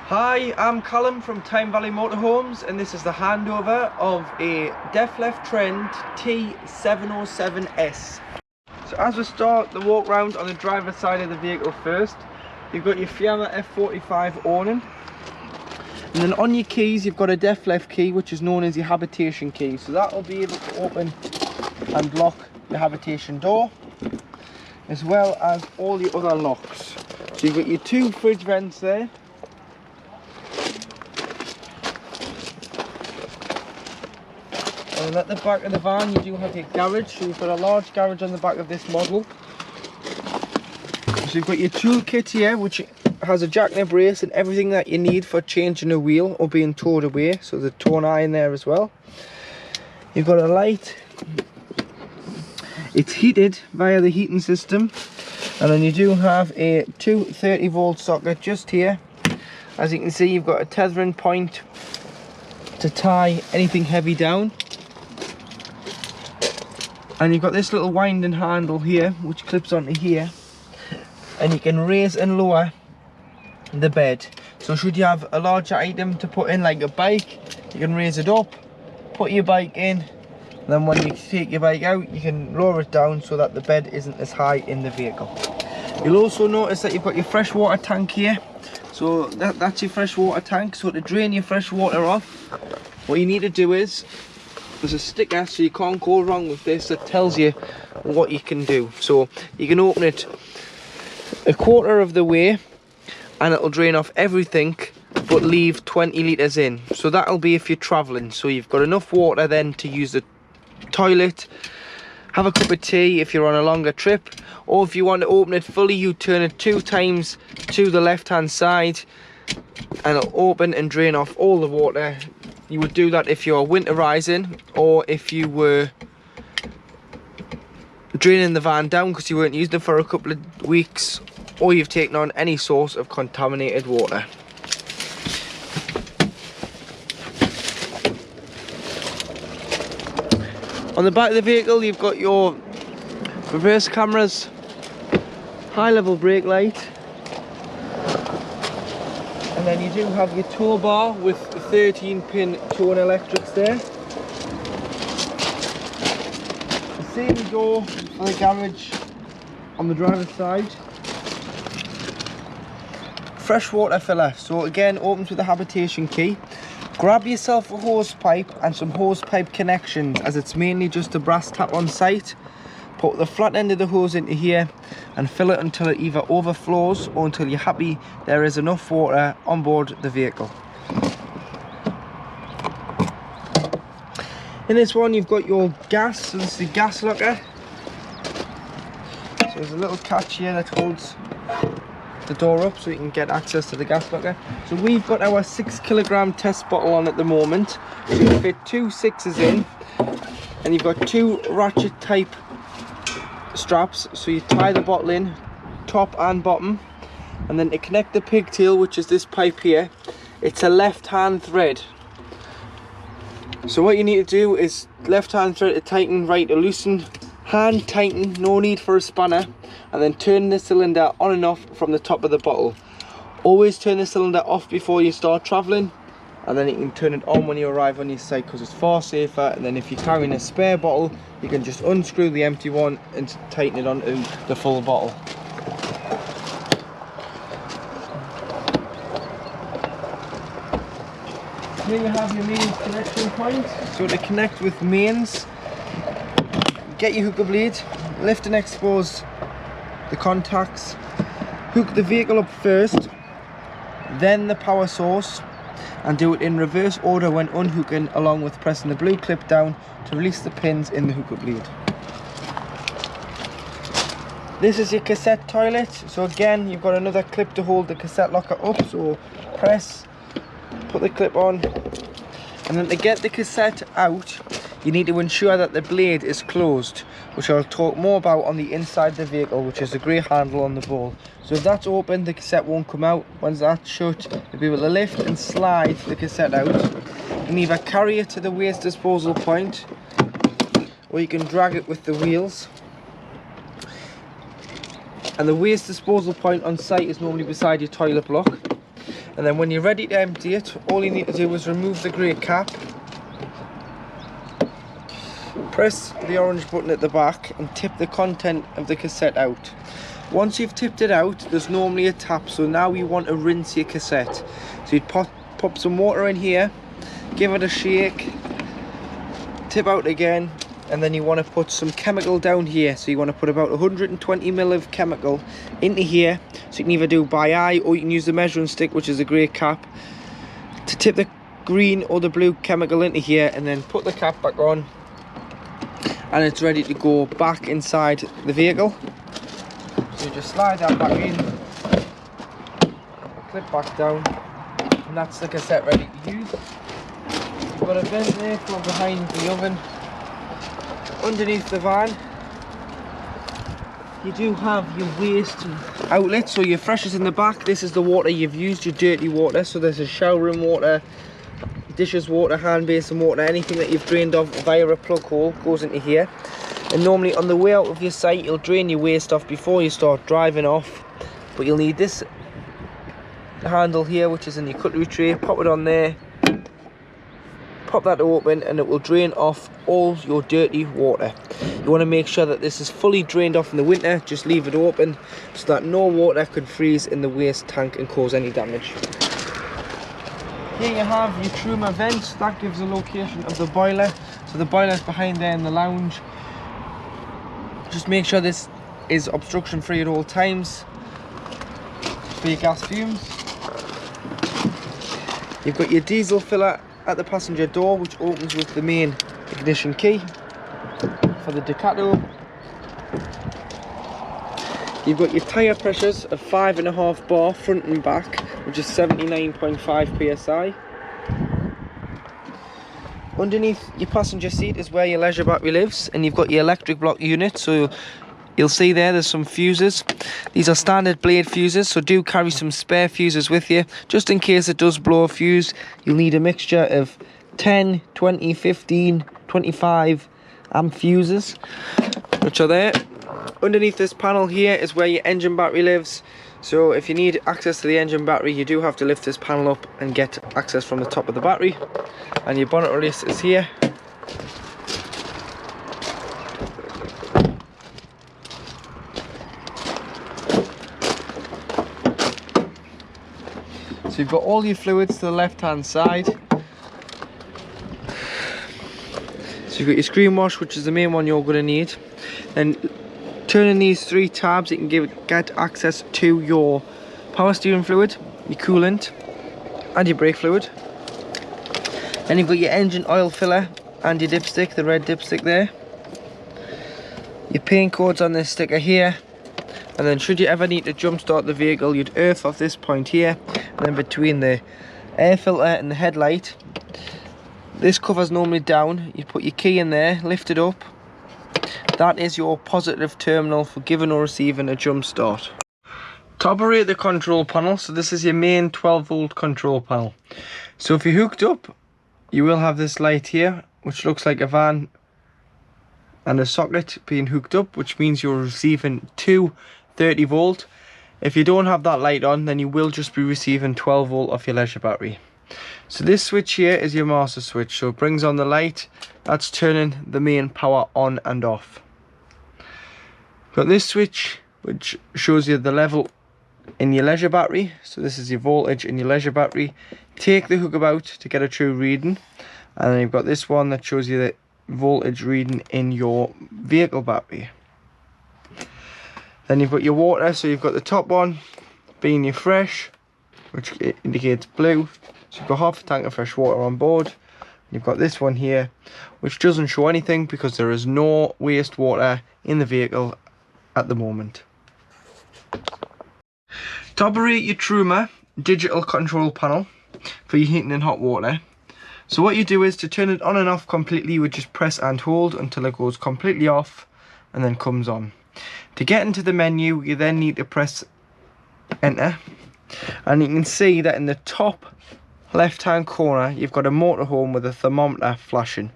Hi, I'm Callum from Tyne Valley Motorhomes, and this is the handover of a Deffleth Trend T707s. So as we start the walk round on the driver's side of the vehicle first, you've got your Fiamma F45 awning, and then on your keys you've got a Deffleth key, which is known as your habitation key. So that will be able to open and lock the habitation door, as well as all the other locks. So you've got your two fridge vents there. And at the back of the van you do have your garage, so you've got a large garage on the back of this model. So you've got your tool kit here, which has a jack and a brace and everything that you need for changing a wheel or being towed away, so the tow eye in there as well. You've got a light, it's heated via the heating system, and then you do have a 230 volt socket just here. As you can see, you've got a tethering point to tie anything heavy down. And you've got this little winding handle here, which clips onto here, and you can raise and lower the bed. So should you have a larger item to put in, like a bike, you can raise it up, put your bike in, and then when you take your bike out, you can lower it down so that the bed isn't as high in the vehicle. You'll also notice that you've got your freshwater tank here. So that's your freshwater tank. So to drain your fresh water off, what you need to do is, there's a sticker, so you can't go wrong with this, that tells you what you can do. So you can open it a quarter of the way and it'll drain off everything but leave 20 litres in. So that'll be if you're travelling, so you've got enough water then to use the toilet, have a cup of tea if you're on a longer trip, or if you want to open it fully, you turn it 2 times to the left hand side and it'll open and drain off all the water. You would do that if you're winterizing, or if you were draining the van down because you weren't using it for a couple of weeks, or you've taken on any source of contaminated water. On the back of the vehicle you've got your reverse cameras, high level brake light, and then you do have your tow bar with 13-pin towing electrics there. The same door for the garage on the driver's side. Freshwater filler, so again opens with the habitation key. Grab yourself a hose pipe and some hose pipe connections, as it's mainly just a brass tap on site. Put the flat end of the hose into here and fill it until it either overflows or until you're happy there is enough water on board the vehicle. In this one you've got your gas, so this is the gas locker. So there's a little catch here that holds the door up so you can get access to the gas locker. So we've got our 6 kilogram test bottle on at the moment. So you fit 2 6s in, and you've got 2 ratchet type straps, so you tie the bottle in top and bottom, and then to connect the pigtail, which is this pipe here, it's a left hand thread. So what you need to do is left hand thread to tighten, right to loosen, hand tighten, no need for a spanner, and then turn the cylinder on and off from the top of the bottle. Always turn the cylinder off before you start travelling, and then you can turn it on when you arrive on your site, because it's far safer. And then if you're carrying a spare bottle, you can just unscrew the empty one and tighten it onto the full bottle. Here you have your mains connection point. So to connect with mains, get your hooker blade, lift and expose the contacts, hook the vehicle up first, then the power source, and do it in reverse order when unhooking, along with pressing the blue clip down to release the pins in the hooker blade. This is your cassette toilet, so again you've got another clip to hold the cassette locker up, so press, put the clip on, and then to get the cassette out you need to ensure that the blade is closed, which I'll talk more about on the inside of the vehicle, which is the grey handle on the ball. So if that's open, the cassette won't come out. Once that's shut, you'll be able to lift and slide the cassette out. You can either carry it to the waste disposal point, or you can drag it with the wheels. And the waste disposal point on site is normally beside your toilet block. And then when you're ready to empty it, all you need to do is remove the grey cap, press the orange button at the back and tip the content of the cassette out. Once you've tipped it out, there's normally a tap, so now you want to rinse your cassette. So you'd pop some water in here, give it a shake, tip out again, and then you want to put some chemical down here. So you want to put about 120 ml of chemical into here. So you can either do by eye or you can use the measuring stick, which is a grey cap, to tip the green or the blue chemical into here, and then put the cap back on, and it's ready to go back inside the vehicle. So you just slide that back in, clip back down, and that's the cassette ready to use. You've got a vent there from behind the oven. Underneath the van, you do have your waste outlet, so your fresh is in the back. This is the water you've used, your dirty water. So there's a showering water, dishes water, hand basin water, anything that you've drained off via a plug hole goes into here. And normally on the way out of your site, you'll drain your waste off before you start driving off. But you'll need this handle here, which is in your cutlery tray. Pop it on there, pop that open, and it will drain off all your dirty water. You want to make sure that this is fully drained off in the winter. Just leave it open so that no water could freeze in the waste tank and cause any damage. Here you have your Truma vent. That gives the location of the boiler. So the boiler's behind there in the lounge. Just make sure this is obstruction free at all times for your gas fumes. You've got your diesel filler at the passenger door, which opens with the main ignition key for the Ducato. You've got your tyre pressures of 5.5 bar front and back, which is 79.5 psi. Underneath your passenger seat is where your leisure battery lives, and you've got your electric block unit. So you'll see there's some fuses. These are standard blade fuses, so do carry some spare fuses with you, just in case it does blow a fuse. You'll need a mixture of 10, 20, 15, 25 amp fuses, which are there. Underneath this panel here is where your engine battery lives. So if you need access to the engine battery, you do have to lift this panel up and get access from the top of the battery. And your bonnet release is here. So you've got all your fluids to the left hand side. So you've got your screen wash, which is the main one you're going to need. Then turning these 3 tabs, you can get access to your power steering fluid, your coolant, and your brake fluid. Then you've got your engine oil filler and your dipstick, the red dipstick there. Your paint codes on this sticker here. And then should you ever need to jump start the vehicle, you'd earth off this point here, and then between the air filter and the headlight, this cover's normally down. You put your key in there, lift it up. That is your positive terminal for giving or receiving a jump start. To operate the control panel, so this is your main 12-volt control panel. So if you're hooked up, you will have this light here, which looks like a van and a socket being hooked up, which means you're receiving 2 30-volt. If you don't have that light on, then you will just be receiving 12-volt off your leisure battery. So this switch here is your master switch, so it brings on the light. That's turning the main power on and off. Got this switch which shows you the level in your leisure battery. So this is your voltage in your leisure battery. Take the hookup out to get a true reading, and then you've got this one that shows you the voltage reading in your vehicle battery. Then you've got your water, so you've got the top one being your fresh, which indicates blue. So you've got half a tank of fresh water on board. You've got this one here, which doesn't show anything because there is no wastewater in the vehicle at the moment. To operate your Truma digital control panel for your heating and hot water, so what you do is to turn it on and off completely, you would just press and hold until it goes completely off and then comes on. To get into the menu, you then need to press enter, and you can see that in the top left hand corner you've got a motorhome with a thermometer flashing.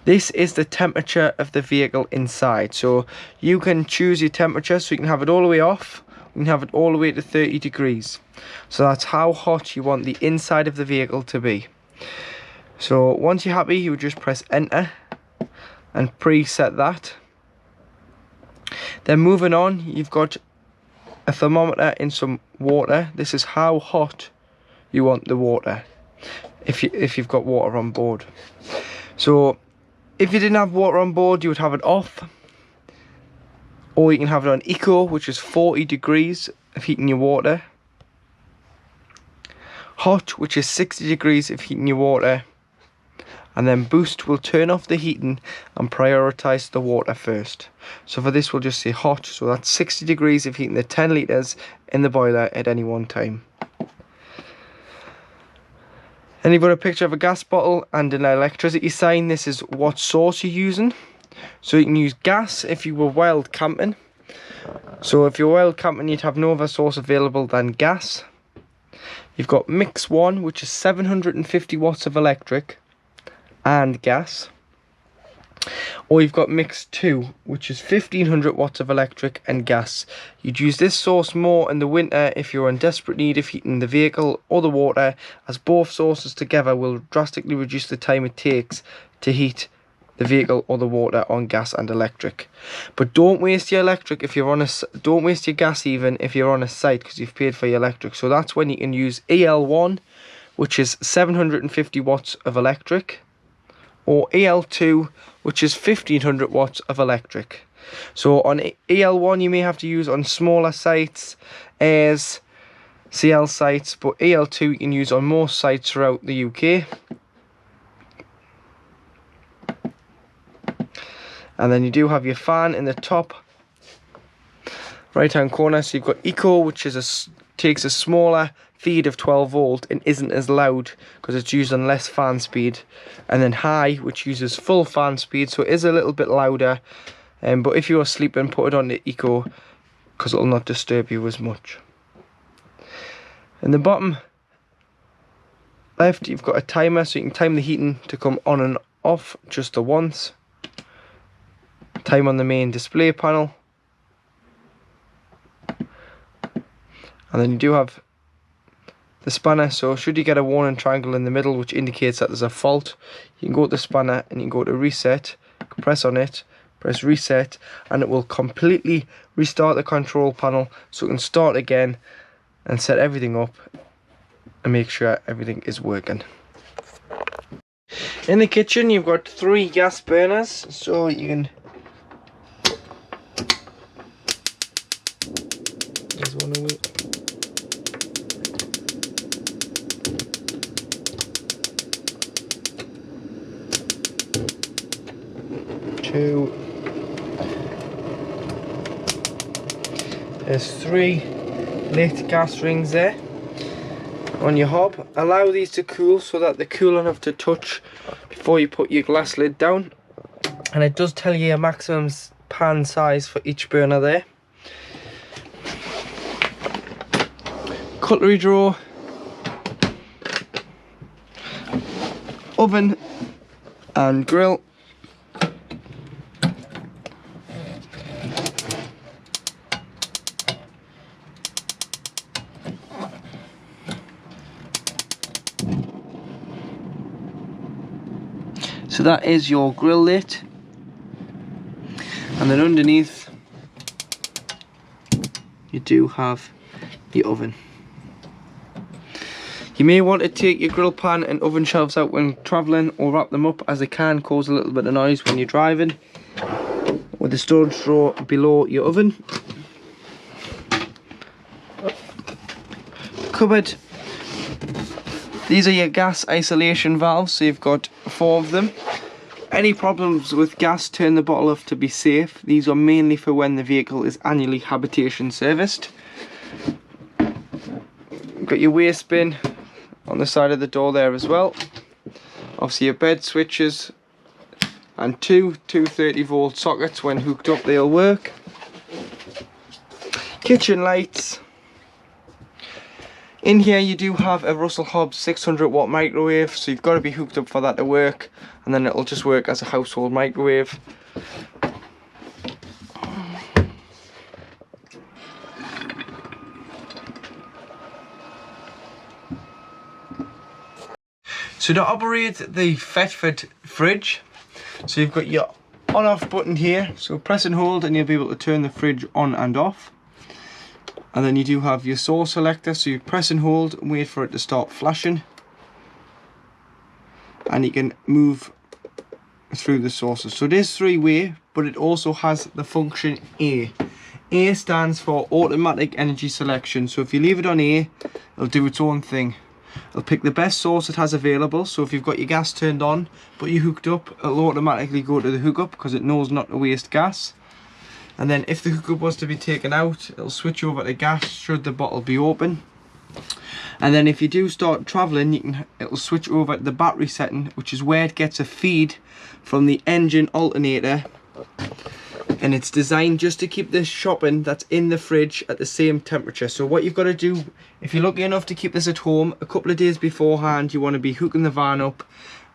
This is the temperature of the vehicle inside, so you can choose your temperature, so you can have it all the way off you can have it all the way to 30 degrees. So that's how hot you want the inside of the vehicle to be. So once you're happy, you would just press enter and preset that. Then moving on, you've got a thermometer in some water. This is how hot you want the water, if you've got water on board. So if you didn't have water on board, you would have it off, or you can have it on eco, which is 40 degrees of heating your water. Hot, which is 60 degrees of heating your water. And then boost will turn off the heating and prioritise the water first. So for this we'll just say hot, so that's 60 degrees of heating the 10 litres in the boiler at any one time. Then you've got a picture of a gas bottle and an electricity sign. This is what source you're using. So you can use gas if you were wild camping. So if you're wild camping, you'd have no other source available than gas. You've got mix 1, which is 750 watts of electric and gas, or you've got mix 2, which is 1500 watts of electric and gas. You'd use this source more in the winter if you're in desperate need of heating the vehicle or the water, as both sources together will drastically reduce the time it takes to heat the vehicle or the water on gas and electric. But don't waste your electric if you're on a, don't waste your gas even if you're on a site, because you've paid for your electric. So that's when you can use EL1, which is 750 watts of electric, or EL2, which is 1500 watts of electric. So on EL1 you may have to use on smaller sites, airs, CL sites, but EL2 you can use on most sites throughout the UK. And then you do have your fan in the top right hand corner. So you've got Eco, which is takes a smaller feed of 12 volt and isn't as loud because it's used on less fan speed. And then High, which uses full fan speed, so it is a little bit louder, but if you are sleeping, put it on the Eco because it will not disturb you as much. In the bottom left you've got a timer, so you can time the heating to come on and off just the once. Time on the main display panel, and then you do have the spanner. So should you get a warning triangle in the middle which indicates that there's a fault, you can go to the spanner and you can go to reset, press on it, press reset, and it will completely restart the control panel so it can start again and set everything up and make sure everything is working. In the kitchen you've got 3 gas burners, so you can, there's one away. Two. There's 3 lit gas rings there on your hob. Allow these to cool so that they're cool enough to touch before you put your glass lid down. And it does tell you a maximum pan size for each burner there. Cutlery drawer, oven and grill. So that is your grill lit, and then underneath you do have the oven. You may want to take your grill pan and oven shelves out when travelling, or wrap them up, as they can cause a little bit of noise when you're driving, with the storage drawer below your oven. Cupboard. These are your gas isolation valves, so you've got 4 of them. Any problems with gas, turn the bottle off to be safe. These are mainly for when the vehicle is annually habitation serviced. You've got your waste bin on the side of the door there as well. Obviously your bed switches and 2 230 volt sockets. When hooked up they'll work. Kitchen lights. In here you do have a Russell Hobbs 600 watt microwave, so you've got to be hooked up for that to work, and then it'll just work as a household microwave. So to operate the Deffleth fridge, so you've got your on-off button here, so press and hold and you'll be able to turn the fridge on and off. And then you do have your source selector, so you press and hold and wait for it to start flashing. And you can move through the sources. So it is three-way, but it also has the function A. A stands for automatic energy selection, so if you leave it on A, it'll do its own thing. It'll pick the best source it has available, so if you've got your gas turned on but you hooked up, it'll automatically go to the hookup because it knows not to waste gas. And then if the hookup was to be taken out, it'll switch over to gas should the bottle be open. And then if you do start travelling, it'll switch over to the battery setting, which is where it gets a feed from the engine alternator. And it's designed just to keep this shopping that's in the fridge at the same temperature. So what you've got to do, if you're lucky enough to keep this at home, a couple of days beforehand you want to be hooking the van up,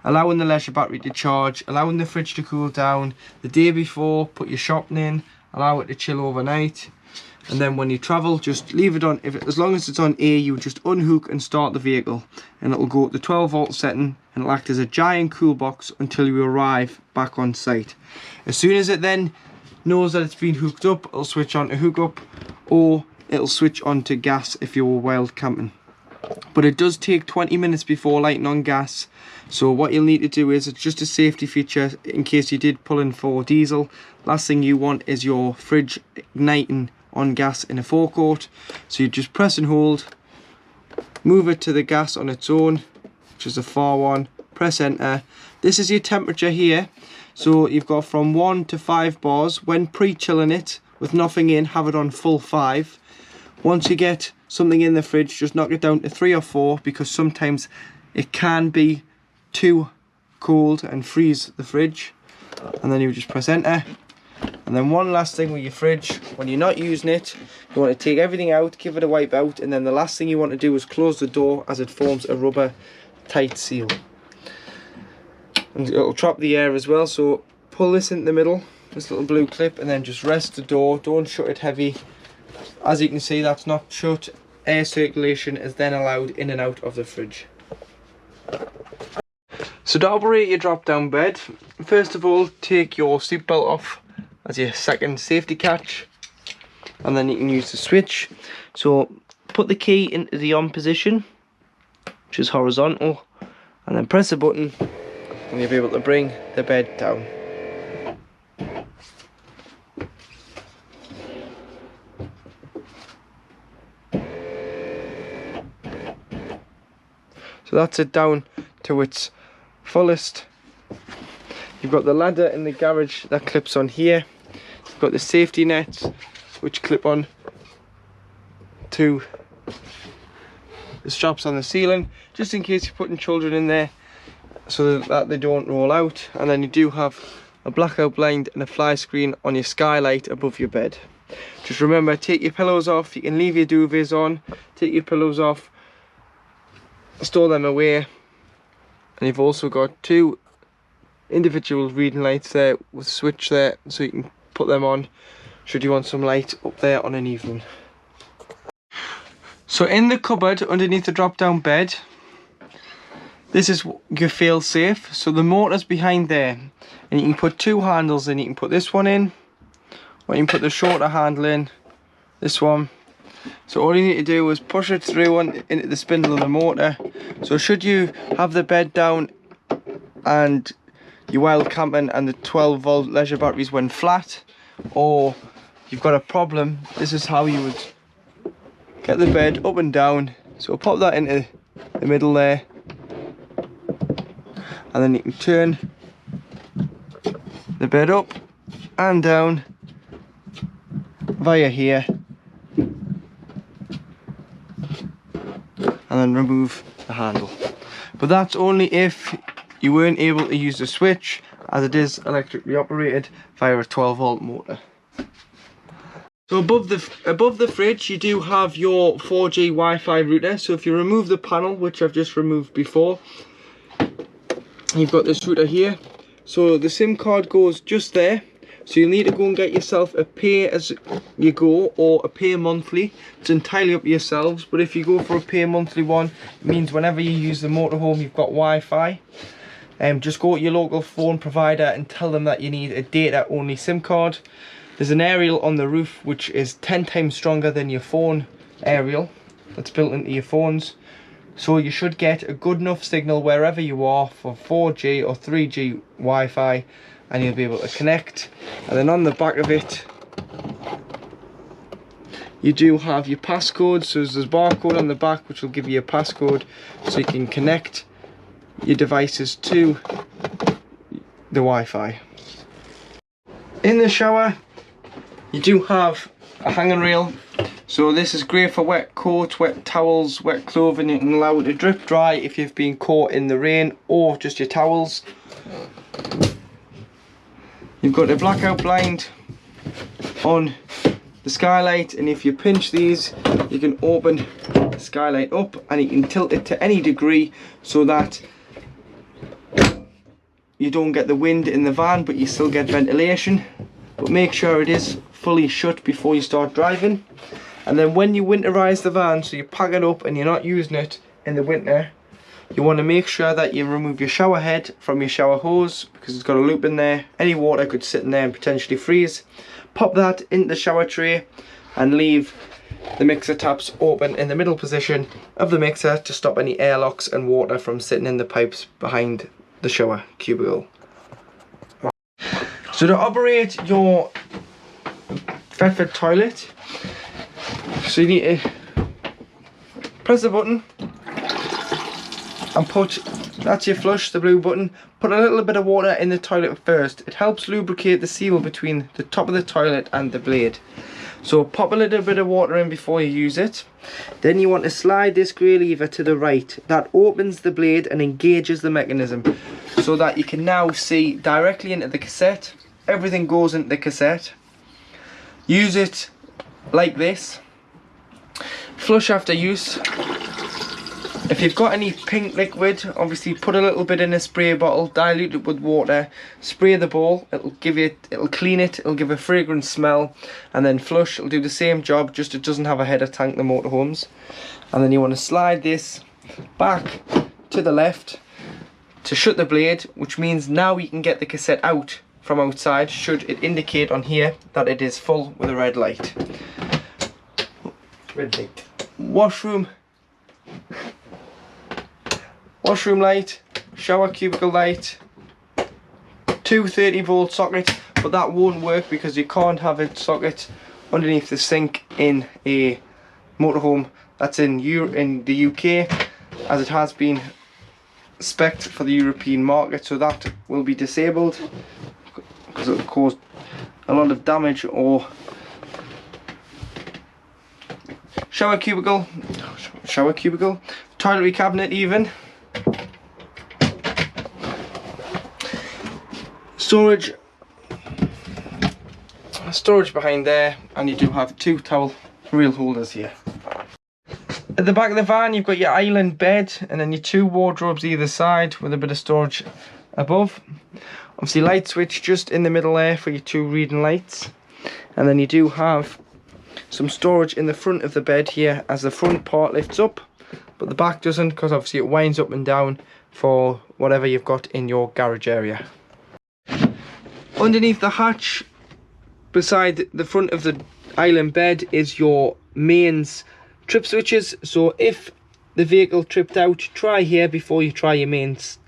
allowing the leisure battery to charge, allowing the fridge to cool down. The day before, put your shopping in, allow it to chill overnight, and then when you travel, just leave it on. As long as it's on A, you just unhook and start the vehicle, and it'll go at the 12-volt setting and it'll act as a giant cool box until you arrive back on site. As soon as it then knows that it's been hooked up, it'll switch on to hookup, or it'll switch on to gas if you're wild camping. But it does take 20 minutes before lighting on gas, so what you'll need to do is, it's just a safety feature in case you did pull in for diesel. Last thing you want is your fridge igniting on gas in a forecourt, so you just press and hold, move it to the gas on its own, which is the far one, press enter. This is your temperature here, so you've got from 1 to 5 bars. When pre-chilling it with nothing in, have it on full 5. Once you get something in the fridge, just knock it down to 3 or 4, because sometimes it can be too cold and freeze the fridge. And then you just press enter. And then one last thing with your fridge, when you're not using it, you want to take everything out, give it a wipe out, and then the last thing you want to do is close the door, as it forms a rubber tight seal. And it'll trap the air as well, so pull this into the middle, this little blue clip, and then just rest the door. Don't shut it heavy. As you can see, that's not shut. Air circulation is then allowed in and out of the fridge. So to operate your drop down bed, first of all, take your seatbelt off as your second safety catch, and then you can use the switch. So put the key into the on position, which is horizontal, and then press the button and you'll be able to bring the bed down. So that's it down to its fullest. You've got the ladder in the garage that clips on here. You've got the safety nets which clip on to the straps on the ceiling, just in case you're putting children in there so that they don't roll out. And then you do have a blackout blind and a fly screen on your skylight above your bed. Just remember, take your pillows off. You can leave your duvets on, take your pillows off, store them away. And you've also got 2 individual reading lights there with a switch there, so you can put them on should you want some light up there on an evening. So in the cupboard underneath the drop down bed, this is your fail safe. So the motor's behind there, and you can put 2 handles in. You can put this one in, or you can put the shorter handle in, this one. So all you need to do is push it through into the spindle of the motor. So should you have the bed down and you're wild camping and the 12-volt leisure batteries went flat, or you've got a problem, this is how you would get the bed up and down. So pop that into the middle there, and then you can turn the bed up and down via here, and then remove the handle. But that's only if you weren't able to use the switch, as it is electrically operated via a 12-volt motor. So above the fridge you do have your 4G Wi-Fi router. So if you remove the panel, which I've just removed before, you've got this router here. So the SIM card goes just there, So you'll need to go and get yourself a pay as you go or a pay monthly. It's entirely up to yourselves, but if you go for a pay monthly one, it means whenever you use the motorhome you've got Wi-Fi. Just go to your local phone provider and tell them that you need a data only SIM card. There's an aerial on the roof which is 10 times stronger than your phone aerial that's built into your phones. So you should get a good enough signal wherever you are for 4G or 3G Wi-Fi, and you'll be able to connect. And then on the back of it you do have your passcode, so there's a barcode on the back which will give you a passcode so you can connect your devices to the Wi-Fi. In the shower you do have a hanging rail, so this is great for wet coats, wet towels, wet clothing. You can allow it to drip dry if you've been caught in the rain, or just your towels. You've got a blackout blind on the skylight, and if you pinch these you can open the skylight up and you can tilt it to any degree so that you don't get the wind in the van but you still get ventilation. But make sure it is fully shut before you start driving. And then when you winterize the van, so you pack it up and you're not using it in the winter, you want to make sure that you remove your shower head from your shower hose because it's got a loop in there. Any water could sit in there and potentially freeze. Pop that into the shower tray and leave the mixer taps open in the middle position of the mixer to stop any airlocks and water from sitting in the pipes behind the shower cubicle. So to operate your Deffleth toilet, so you need to press the button and put, that's your flush, the blue button. Put a little bit of water in the toilet first. It helps lubricate the seal between the top of the toilet and the blade. So pop a little bit of water in before you use it. Then you want to slide this grey lever to the right. That opens the blade and engages the mechanism so that you can now see directly into the cassette. Everything goes into the cassette. Use it like this. Flush after use. If you've got any pink liquid, obviously put a little bit in a spray bottle, dilute it with water, spray the bowl, it'll clean it, it'll give a fragrant smell, and then flush, it'll do the same job, just it doesn't have a header tank, the motorhomes. And then you want to slide this back to the left to shut the blade, which means now you can get the cassette out from outside, should it indicate on here that it is full with a red light. Red light. Washroom light, shower cubicle light, 230-volt socket, but that won't work because you can't have a socket underneath the sink in a motorhome that's in the UK, as it has been spec'd for the European market, so that will be disabled because it will cause a lot of damage. Or shower cubicle, toiletry cabinet even. Storage behind there, and you do have two towel reel holders here. At the back of the van you've got your island bed and then your two wardrobes either side with a bit of storage above. Obviously light switch just in the middle there for your two reading lights, and then you do have some storage in the front of the bed here as the front part lifts up but the back doesn't, because obviously it winds up and down for whatever you've got in your garage area. Underneath the hatch beside the front of the island bed is your mains trip switches, so if the vehicle tripped out, try here before you try your mains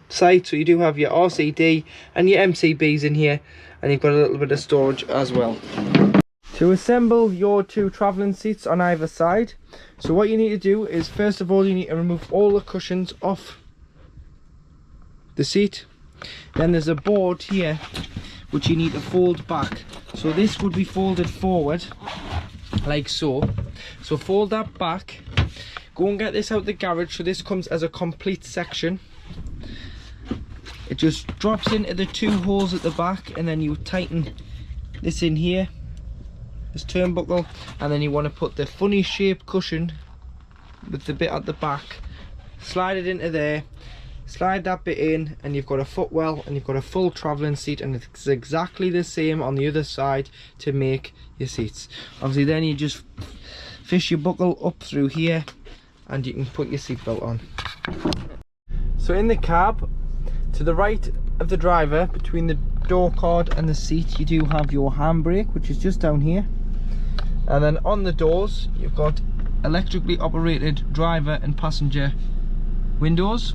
site. So you do have your RCD and your MCBs in here, and you've got a little bit of storage as well. To assemble your two travelling seats on either side, so what you need to do is, first of all, you need to remove all the cushions off the seat. Then there's a board here which you need to fold back, so this would be folded forward like so. So fold that back, go and get this out the garage, so this comes as a complete section. It just drops into the two holes at the back, and then you tighten this in here, this turnbuckle, and then you want to put the funny shaped cushion with the bit at the back, slide it into there, slide that bit in, and you've got a footwell and you've got a full travelling seat, and it's exactly the same on the other side to make your seats. Obviously then you just fish your buckle up through here and you can put your seatbelt on. So in the cab, to the right of the driver, between the door card and the seat, you do have your handbrake, which is just down here. And then on the doors, you've got electrically operated driver and passenger windows,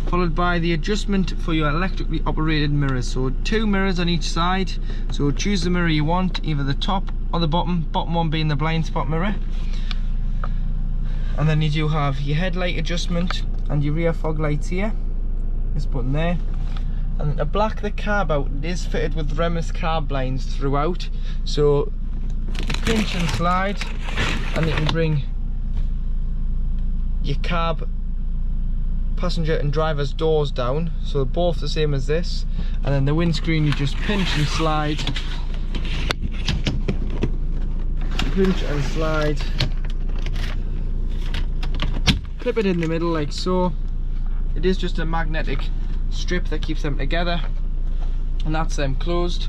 followed by the adjustment for your electrically operated mirrors. So 2 mirrors on each side. So choose the mirror you want, either the top or the bottom one being the blind spot mirror. And then you do have your headlight adjustment and your rear fog lights here. This button there. And to black the carb out, it is fitted with Remus carb blinds throughout. So you pinch and slide, and you can bring your cab, passenger and driver's doors down, so they're both the same as this. And then the windscreen, you just pinch and slide, pinch and slide, clip it in the middle like so. It is just a magnetic strip that keeps them together, and that's them closed.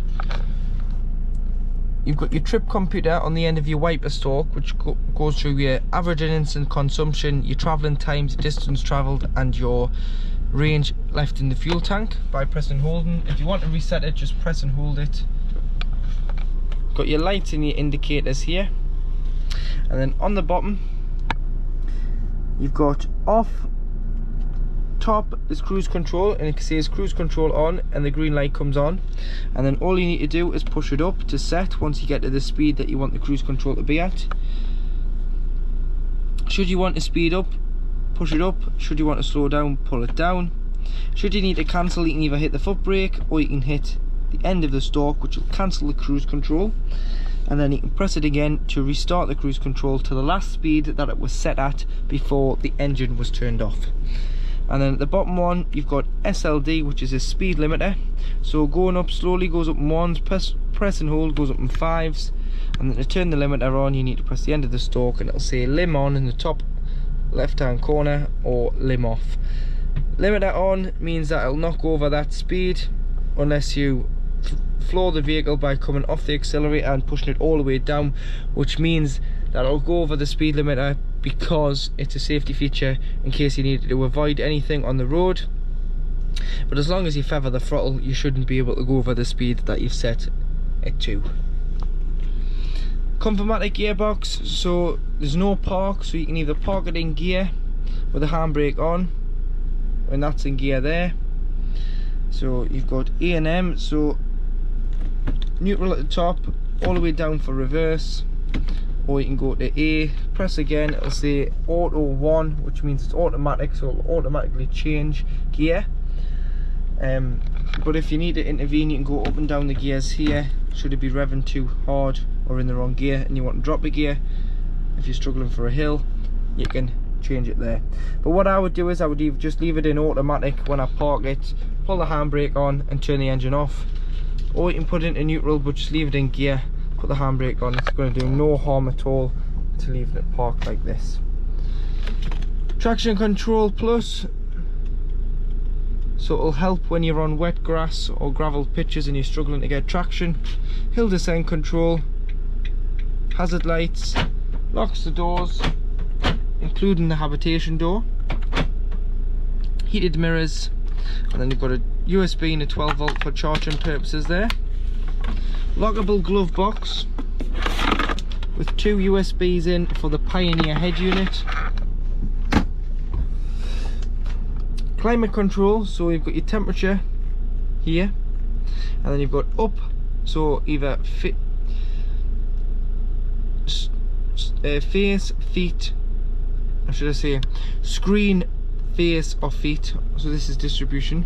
You've got your trip computer on the end of your wiper stalk, which goes through your average and instant consumption, your travelling times, distance travelled, and your range left in the fuel tank by pressing and holding. If you want to reset it, just press and hold it. Got your lights and your indicators here. And then on the bottom, you've got off, top is cruise control, and it says cruise control on, and the green light comes on. And then all you need to do is push it up to set once you get to the speed that you want the cruise control to be at. Should you want to speed up, push it up. Should you want to slow down, pull it down. Should you need to cancel, you can either hit the foot brake or you can hit the end of the stalk, which will cancel the cruise control. And then you can press it again to restart the cruise control to the last speed that it was set at before the engine was turned off. And then at the bottom one, you've got SLD, which is a speed limiter. So going up slowly goes up in 1s, press and hold goes up in 5s. And then to turn the limiter on, you need to press the end of the stalk, and it'll say lim on in the top left hand corner, or lim off. Limiter on means that it'll not go over that speed unless you floor the vehicle by coming off the accelerator and pushing it all the way down, which means that it'll go over the speed limiter because it's a safety feature in case you need to avoid anything on the road. But as long as you feather the throttle, you shouldn't be able to go over the speed that you've set it to. Comfortmatic gearbox, so there's no park, so you can either park it in gear with the handbrake on, and that's in gear there. So you've got A and M, so neutral at the top, all the way down for reverse, or you can go to A, press again, it'll say auto 1, which means it's automatic, so it'll automatically change gear. But if you need to intervene, you can go up and down the gears here, should it be revving too hard or in the wrong gear and you want to drop a gear. If you're struggling for a hill, you can change it there. But what I would do is I would just leave it in automatic when I park it, pull the handbrake on and turn the engine off. Or you can put it into neutral, but just leave it in gear, put the handbrake on. It's going to do no harm at all to leave it parked like this. Traction control plus, so it'll help when you're on wet grass or gravel pitches and you're struggling to get traction. Hill descent control, hazard lights, locks the doors including the habitation door, heated mirrors, and then you've got a USB and a 12 volt for charging purposes there. Lockable glove box with 2 USBs in for the Pioneer head unit. Climate control, so you've got your temperature here, and then you've got up, so either face, feet, or should I say screen, face or feet. So this is distribution.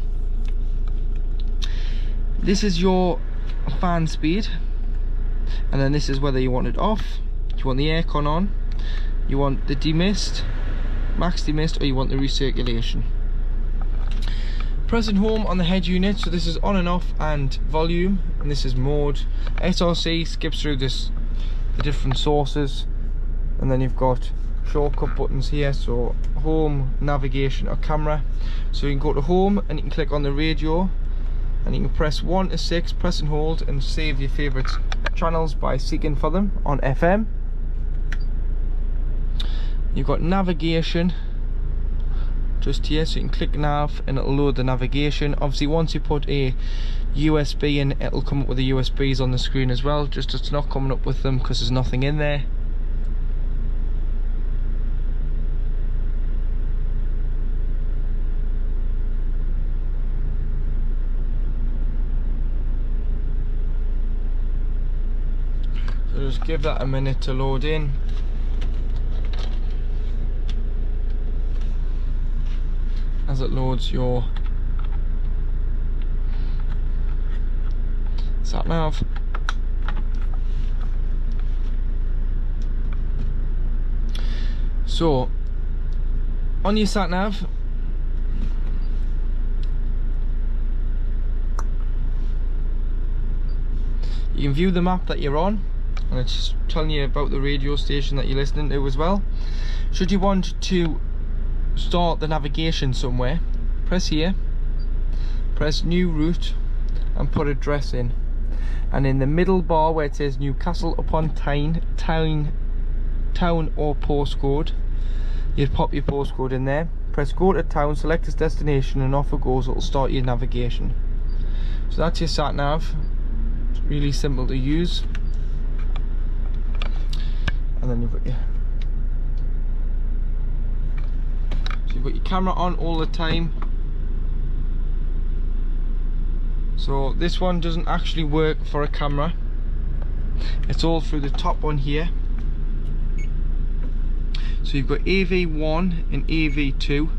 This is your fan speed, and then this is whether you want it off, you want the aircon on, you want the demist, max demist, or you want the recirculation. Pressing home on the head unit, so this is on and off and volume, and this is mode. SRC skips through the different sources, and then you've got shortcut buttons here, so home, navigation or camera. So you can go to home and you can click on the radio and you can press 1 to 6, press and hold, and save your favourite channels by seeking for them on FM. You've got navigation just here, so you can click nav and it'll load the navigation. Obviously once you put a USB in, it'll come up with the USBs on the screen as well, just it's not coming up with them because there's nothing in there. So just give that a minute to load in. As it loads your sat nav. So on your sat nav, you can view the map that you're on, and it's telling you about the radio station that you're listening to as well. Should you want to start the navigation somewhere, press here, press new route and put address in, and in the middle bar where it says Newcastle upon Tyne, town or postcode, you'd pop your postcode in there, press go to town, select its destination, and off it goes. It'll start your navigation. So that's your sat nav. It's really simple to use. And then you've got your camera on all the time. So this one doesn't actually work for a camera, it's all through the top one here. So you've got AV1 and AV2.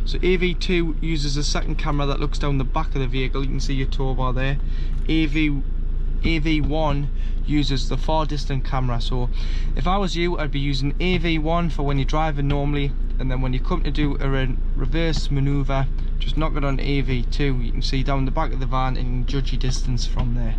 So AV2 uses a second camera that looks down the back of the vehicle. You can see your tow bar there. AV1 uses the far distant camera. So if I was you, I'd be using AV1 for when you're driving normally, and then when you come to do a reverse manoeuvre, just knock it on AV2. You can see down the back of the van and you can judge your distance from there.